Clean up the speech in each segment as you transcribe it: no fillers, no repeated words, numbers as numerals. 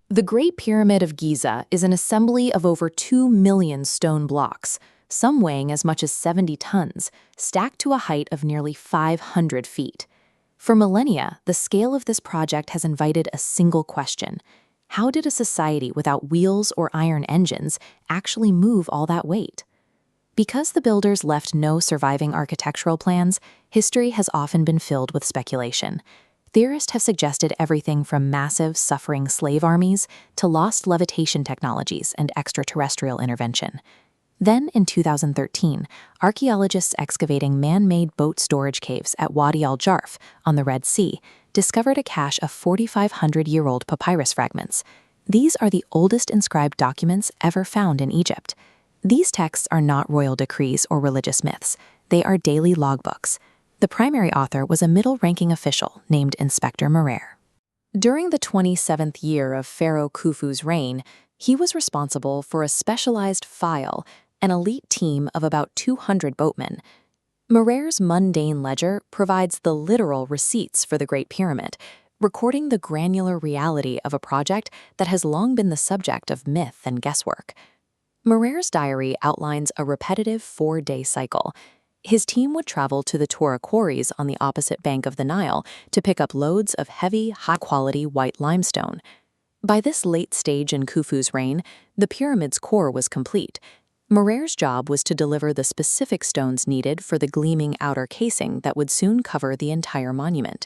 The Great Pyramid of Giza is an assembly of over 2 million stone blocks, some weighing as much as 70 tons, stacked to a height of nearly 500 feet. For millennia, the scale of this project has invited a single question: how did a society without wheels or iron engines actually move all that weight? Because the builders left no surviving architectural plans, history has often been filled with speculation. Theorists have suggested everything from massive, suffering slave armies to lost levitation technologies and extraterrestrial intervention. Then, in 2013, archaeologists excavating man-made boat storage caves at Wadi al-Jarf on the Red Sea discovered a cache of 4,500-year-old papyrus fragments. These are the oldest inscribed documents ever found in Egypt. These texts are not royal decrees or religious myths. They are daily logbooks. The primary author was a middle-ranking official named Inspector Merer. During the 27th year of Pharaoh Khufu's reign, he was responsible for a specialized file, an elite team of about 200 boatmen. Merer's mundane ledger provides the literal receipts for the Great Pyramid, recording the granular reality of a project that has long been the subject of myth and guesswork. Merer's diary outlines a repetitive 4-day cycle. His team would travel to the Tura quarries on the opposite bank of the Nile to pick up loads of heavy, high-quality white limestone. By this late stage in Khufu's reign, the pyramid's core was complete. Merer's job was to deliver the specific stones needed for the gleaming outer casing that would soon cover the entire monument.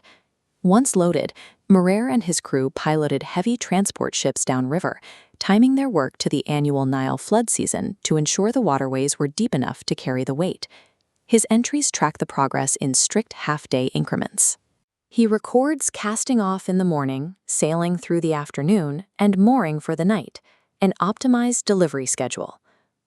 Once loaded, Merer and his crew piloted heavy transport ships downriver, timing their work to the annual Nile flood season to ensure the waterways were deep enough to carry the weight. His entries track the progress in strict half-day increments. He records casting off in the morning, sailing through the afternoon, and mooring for the night, an optimized delivery schedule.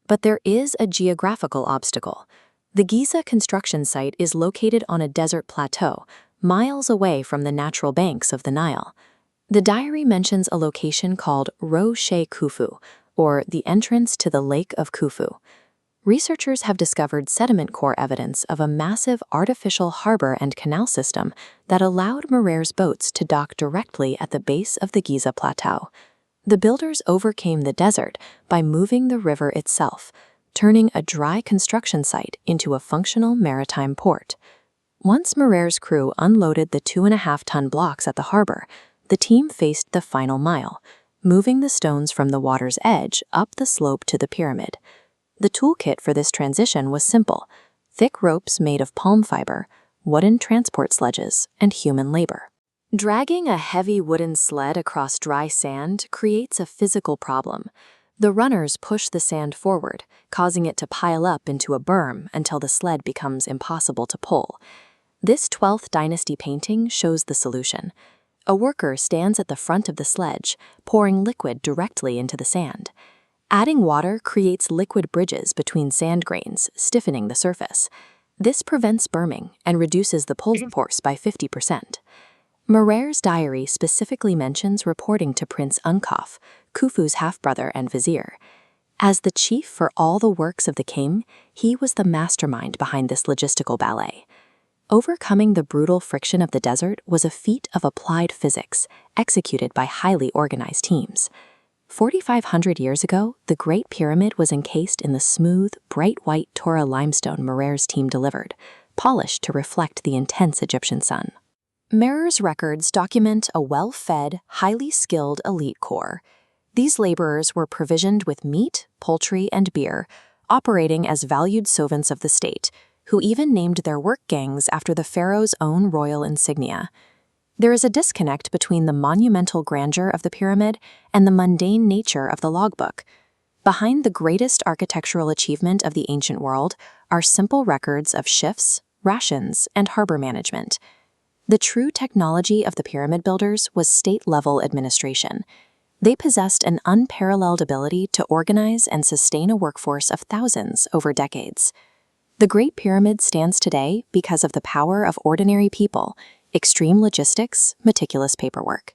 But there is a geographical obstacle. The Giza construction site is located on a desert plateau, miles away from the natural banks of the Nile. The diary mentions a location called Roche Khufu, or the entrance to the Lake of Khufu. Researchers have discovered sediment core evidence of a massive artificial harbor and canal system that allowed Merer's boats to dock directly at the base of the Giza Plateau. The builders overcame the desert by moving the river itself, turning a dry construction site into a functional maritime port. Once Merer's crew unloaded the 2.5-ton blocks at the harbor, the team faced the final mile, moving the stones from the water's edge up the slope to the pyramid. The toolkit for this transition was simple: thick ropes made of palm fiber, wooden transport sledges, and human labor. Dragging a heavy wooden sled across dry sand creates a physical problem. The runners push the sand forward, causing it to pile up into a berm until the sled becomes impossible to pull. This 12th dynasty painting shows the solution. A worker stands at the front of the sledge, pouring liquid directly into the sand. Adding water creates liquid bridges between sand grains, stiffening the surface. This prevents berming and reduces the pull force by 50%. Merer's diary specifically mentions reporting to Prince Unkaf, Khufu's half-brother and vizier. As the chief for all the works of the king, he was the mastermind behind this logistical ballet. Overcoming the brutal friction of the desert was a feat of applied physics, executed by highly organized teams. 4,500 years ago, the Great Pyramid was encased in the smooth, bright white Tura limestone Merer's team delivered, polished to reflect the intense Egyptian sun. Merer's records document a well-fed, highly skilled elite corps. These laborers were provisioned with meat, poultry, and beer, operating as valued servants of the state, who even named their work gangs after the pharaoh's own royal insignia. There is a disconnect between the monumental grandeur of the pyramid and the mundane nature of the logbook. Behind the greatest architectural achievement of the ancient world are simple records of shifts, rations, and harbor management. The true technology of the pyramid builders was state-level administration. They possessed an unparalleled ability to organize and sustain a workforce of thousands over decades. The Great Pyramid stands today because of the power of ordinary people, extreme logistics, meticulous paperwork.